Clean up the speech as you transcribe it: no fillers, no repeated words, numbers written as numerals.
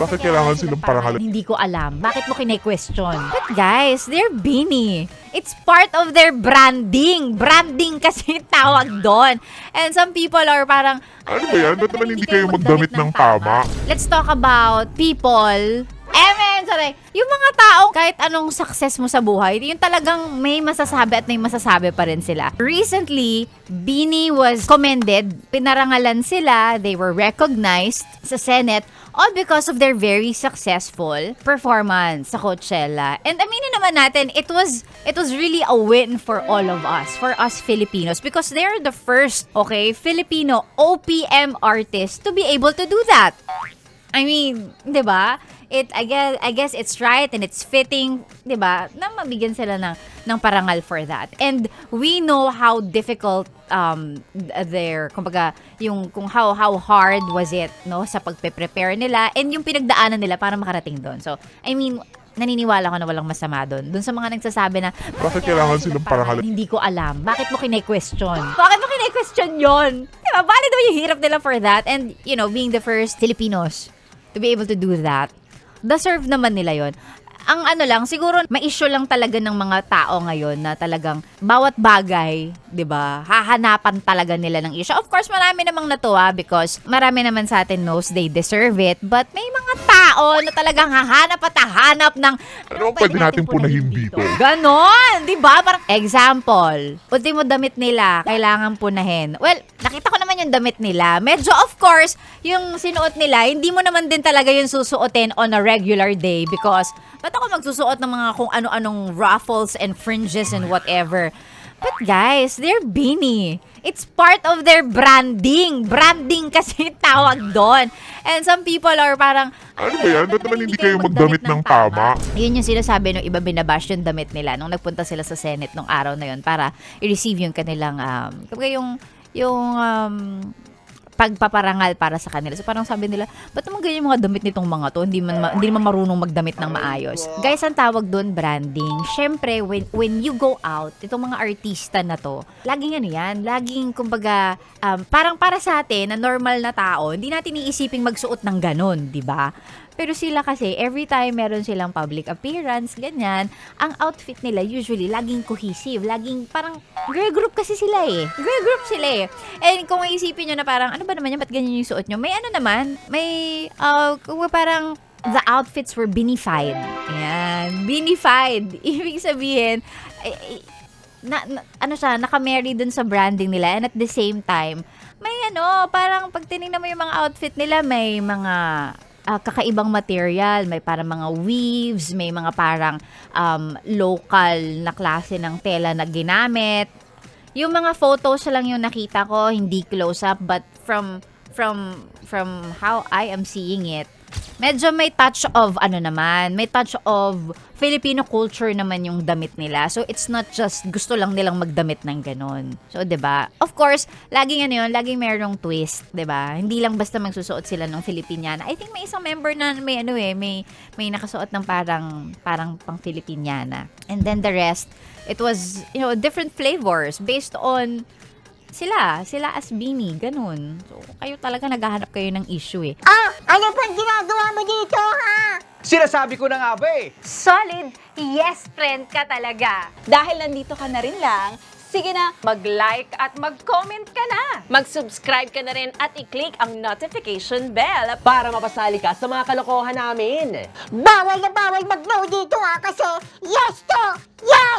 Bakit kailangan silang parangalan? Hindi ko alam. Bakit mo kine-question? But guys, they're beanie. It's part of their branding. Branding kasi tawag doon. And some people are parang, Ano ba yan? Ba't naman hindi kayo magdamit ng tama? let's talk about people. Sorry. Yung mga tao, kahit anong success mo sa buhay, yung talagang may masasabi at may masasabi pa rin sila. Recently, Beanie was commended. Pinarangalan sila. They were recognized sa Senate all because of their very successful performance sa Coachella. And aminin naman natin, it was really a win for all of us, for us Filipinos, because they're the first, Filipino OPM artist to be able to do that. I mean, 'di ba? I guess it's right and it's fitting, 'di ba? Na mabigyan sila ng parangal for that. And we know how difficult kumbaga, kung how hard was it, no, sa pagpe-prepare nila and yung pinagdaanan nila para makarating doon. So, I mean, naniniwala ko na walang masama doon. Doon sa mga nagsasabi na, Bakit kailangan silang parangalan? hindi ko alam. Bakit mo kine-question? Bakit mo kine-question yun? Diba? Valid naman yung hirap nila for that. And, being the first Filipinos to be able to do that, deserve naman nila yon. Ang lang, siguro ma-issue lang talaga ng mga tao ngayon na talagang bawat bagay, 'di ba? Hahanapan talaga nila ng issue. Of course, marami namang natuwa because marami naman sa atin knows they deserve it. But may mga tao na talagang hahanap at hahanap ng Ano pwede natin punahin dito? Ganon, 'di ba? Parang example, ultimo damit nila, kailangan punahin. Well, nakita ko naman yung damit nila. Medyo of course, yung sinuot nila, hindi mo naman din talaga yung susuotin on a regular day because ba't ako magsusuot ng mga kung ano-anong ruffles and fringes and whatever? But guys, they're beanie. It's part of their branding. Branding kasi tawag doon. And some people are parang, Ano ba yan? Ba't naman hindi kayo magdamit ng tama? yun yung sinasabi nung iba binabash yung damit nila nung nagpunta sila sa Senate nung araw na yun para i-receive yung kanilang, pagpaparangal para sa kanila. So parang sabi nila, ba't naman ganyan yung mga damit nitong mga to? Hindi naman marunong magdamit ng maayos. Guys, ang tawag doon, branding. Syempre, when you go out, itong mga artista na to, laging laging kumbaga, parang para sa atin, na normal na tao, hindi natin iisiping magsuot ng ganon, di ba? Pero sila kasi, every time meron silang public appearance, ganyan, ang outfit nila usually laging cohesive, laging parang girl group kasi sila eh. Girl group sila eh. And kung iisipin nyo na parang, ano ba naman yan, ba't ganyan yung suot nyo? May parang the outfits were beanified. Ayan, beanified. Ibig sabihin, naka-marry dun sa branding nila and at the same time, may parang pag tinignan mo yung mga outfit nila, may mga kakaibang material, may parang mga weaves, may mga parang local na klase ng tela na ginamit. Yung mga photos lang yung nakita ko, hindi close up, but from how I am seeing it, medyo may touch of may touch of Filipino culture naman yung damit nila. So it's not just gusto lang nilang magdamit ng ganon. So 'di ba? Of course, laging laging merong twist, 'di ba? Hindi lang basta magsusuot sila ng Filipiniana. I think may isang member na may nakasuot ng parang pang Filipiniana. And then the rest, it was different flavors based on sila as Beanie, ganun. So, kayo talaga naghahanap kayo ng issue eh. Ano pang ginagawa mo dito, ha? Sinasabi ko na nga ba eh. Solid yes friend ka talaga. Dahil nandito ka na rin lang, sige na, mag-like at mag-comment ka na. Mag-subscribe ka na rin at i-click ang notification bell. Para mapasali ka sa mga kalokohan namin. Bawal na bawal mag-no dito, ha? Kasi yes to yes!